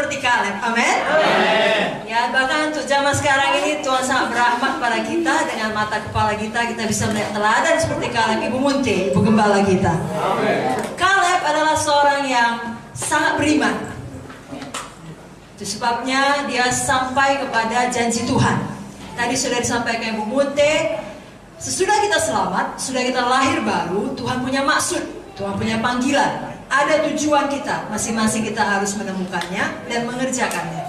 seperti Kaleb. Amin. Ya, bahkan untuk zaman sekarang ini Tuhan sangat berahmat pada kita. Dengan mata kepala kita bisa melihat teladan seperti Kaleb, Ibu Munti, Ibu Gembala kita. Kaleb adalah seorang yang sangat beriman. Itu sebabnya dia sampai kepada janji Tuhan. Tadi sudah disampaikan Ibu Munti, sesudah kita selamat, sudah kita lahir baru, Tuhan punya maksud, Tuhan punya panggilan. Ada tujuan kita, masing-masing kita harus menemukannya dan mengerjakannya.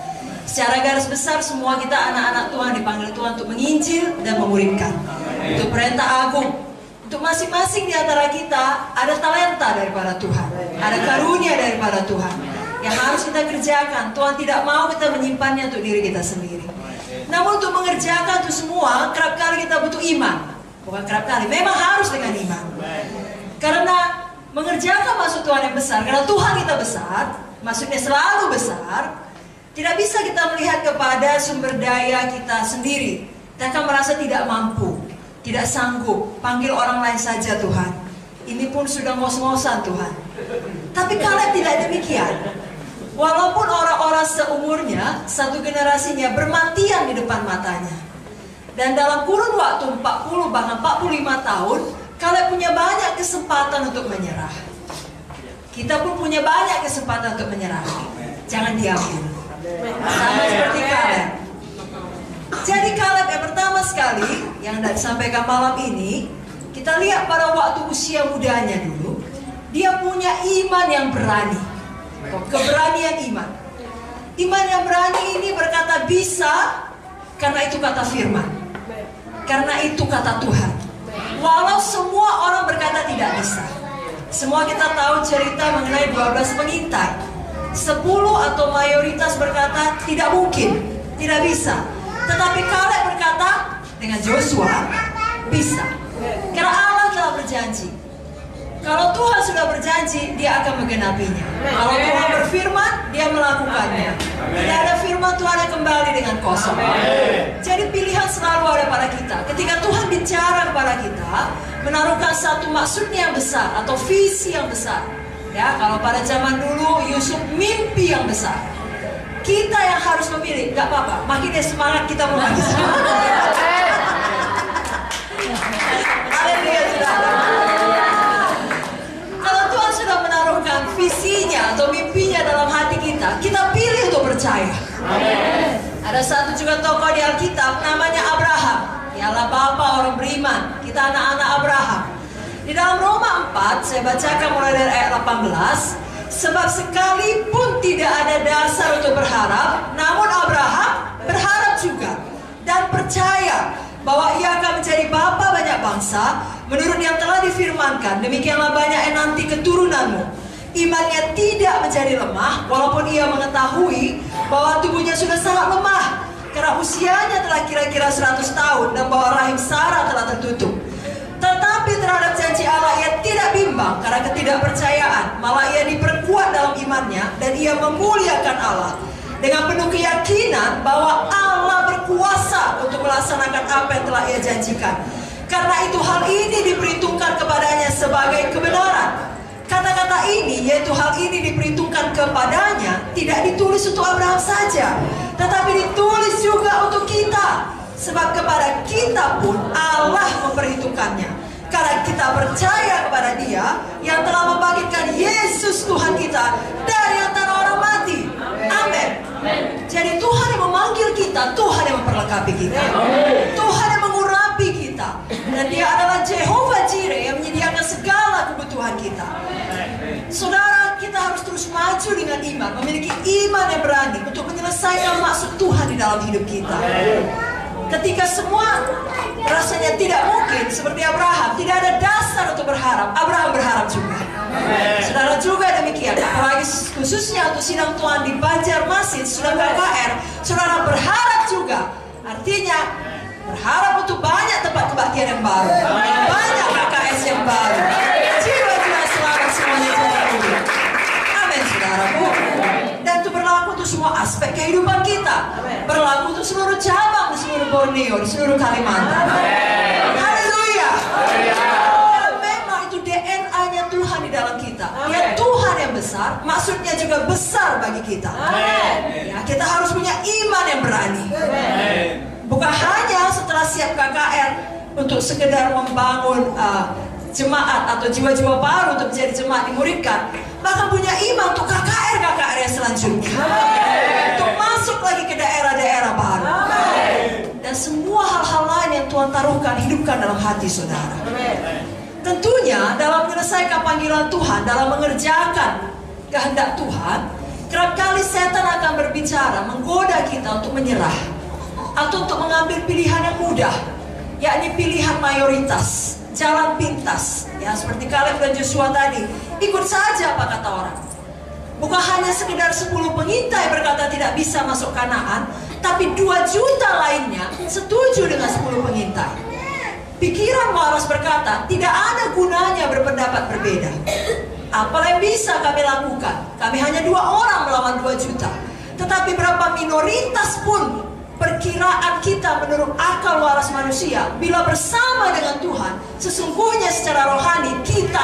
Secara garis besar semua kita anak-anak Tuhan dipanggil Tuhan untuk menginjil dan memuridkan. Itu perintah agung. Untuk masing-masing di antara kita ada talenta daripada Tuhan, ada karunia daripada Tuhan yang harus kita kerjakan. Tuhan tidak mau kita menyimpannya untuk diri kita sendiri. Namun untuk mengerjakan itu semua, kerap kali kita butuh iman. Bukan kerap kali, memang harus dengan iman. Karena mengerjakan maksud Tuhan yang besar, karena Tuhan kita besar, maksudnya selalu besar. Tidak bisa kita melihat kepada sumber daya kita sendiri. Kita akan merasa tidak mampu, tidak sanggup. Panggil orang lain saja Tuhan. Ini pun sudah ngos-ngosan Tuhan. Tapi Kaleb tidak demikian. Walaupun orang-orang seumurnya, satu generasinya bermatian di depan matanya. Dan dalam kurun waktu 40 bahkan 45 tahun, Kaleb punya banyak kesempatan untuk menyerah. Kita pun punya banyak kesempatan untuk menyerah. Jangan diambil. Sama seperti Kaleb. Jadi Kaleb yang pertama sekali yang disampaikan malam ini, kita lihat pada waktu usia mudanya dulu, dia punya iman yang berani. Keberanian iman. Iman yang berani ini berkata bisa, karena itu kata firman. Karena itu kata Tuhan. Walau semua orang berkata tidak bisa. Semua kita tahu cerita mengenai 12 pengintai. 10 atau mayoritas berkata tidak mungkin, tidak bisa. Tetapi Kaleb berkata dengan Joshua bisa. Karena Allah telah berjanji. Kalau Tuhan sudah berjanji, dia akan menggenapinya. Kalau Tuhan berfirman, dia melakukannya. Tidak ada firman Tuhan yang kembali dengan kosong. Jadi pilihan selalu ada pada kita. Ketika Tuhan bicara kepada kita, menaruhkan satu maksudnya yang besar atau visi yang besar. Ya, kalau pada zaman dulu Yusuf mimpi yang besar. Kita yang harus memilih, nggak apa-apa. Makin dia semangat kita mau lagi semangat. Kalau Tuhan sudah menaruhkan visinya atau mimpinya dalam hati kita, kita pilih untuk percaya. Ada satu juga tokoh di Alkitab namanya Abraham. Dialah bapak orang beriman. Kita anak-anak Abraham. Di dalam Roma 4, saya bacakan mulai dari ayat 18. Sebab sekalipun tidak ada dasar untuk berharap, namun Abraham berharap juga dan percaya bahwa ia akan menjadi bapa banyak bangsa menurut yang telah difirmankan, demikianlah banyak nanti keturunanmu. Imannya tidak menjadi lemah walaupun ia mengetahui bahwa tubuhnya sudah sangat lemah karena usianya telah kira-kira 100 tahun dan bahwa rahim Sarah telah tertutup. Tetapi terhadap janji Allah ia tidak bimbang karena ketidakpercayaan, malah ia diperkuat dalam imannya dan ia memuliakan Allah dengan penuh keyakinan bahwa Allah berkuasa untuk melaksanakan apa yang telah ia janjikan. Karena itu hal ini diperhitungkan kepadanya sebagai kebenaran. Kata-kata ini, yaitu hal ini diperhitungkan kepadanya, tidak ditulis untuk Abraham saja, tetapi ditulis juga untuk kita. Sebab kepada kita pun Allah memperhitungkannya. Karena kita percaya kepada Dia yang telah membangkitkan Yesus Tuhan kita dari antara orang mati. Amin. Jadi Tuhan yang memanggil kita, Tuhan yang memperlengkapi kita, Tuhan yang mengurapi kita. Dan Dia adalah Jehovah Jireh yang menyediakan segala kebutuhan kita. Saudara, kita harus terus maju dengan iman, memiliki iman yang berani untuk menyelesaikan maksud Tuhan di dalam hidup kita. Ketika semua rasanya tidak mungkin, seperti Abraham, tidak ada dasar untuk berharap, Abraham berharap juga. Saudara juga demikian, apalagi khususnya untuk sidang Tuhan di Banjarmasin, sudah KKR, saudara berharap juga. Artinya berharap untuk banyak tempat kebaktian yang baru, banyak KKS yang baru, jiwa-jiwa selamat semuanya jadi mulia. Amin, saudaraku. Dan itu berlaku untuk semua aspek kehidupan kita, berlaku untuk seluruh cabang di seluruh Borneo, di seluruh Kalimantan. Haleluya. Memang itu DNA-nya Tuhan di dalam kita. Ya Tuhan yang besar, maksudnya juga besar bagi kita. Ya, kita harus punya iman yang berani. Bukan hanya setelah siap KKR untuk sekedar membangun jemaat atau jiwa-jiwa baru untuk menjadi jemaat dimuridkan, bahkan punya iman untuk KKR yang selanjutnya, untuk masuk lagi ke daerah-daerah baru. Dan semua hal-hal lain yang Tuhan taruhkan, hidupkan dalam hati saudara. Tentunya dalam menyelesaikan panggilan Tuhan, dalam mengerjakan kehendak Tuhan, kerap kali setan akan berbicara, menggoda kita untuk menyerah atau untuk mengambil pilihan yang mudah, yakni pilihan mayoritas, jalan pintas. Ya, seperti Kaleb dan Joshua tadi, ikut saja apa kata orang. Bukan hanya sekedar 10 pengintai berkata tidak bisa masuk Kanaan, tapi 2 juta lainnya setuju dengan 10 pengintai. Pikiran waras berkata, tidak ada gunanya berpendapat berbeda. Apa yang bisa kami lakukan? Kami hanya 2 orang melawan 2 juta. Tetapi berapa minoritas pun perkiraan kita menurut akal waras manusia, bila bersama dengan Tuhan, sesungguhnya secara rohani kita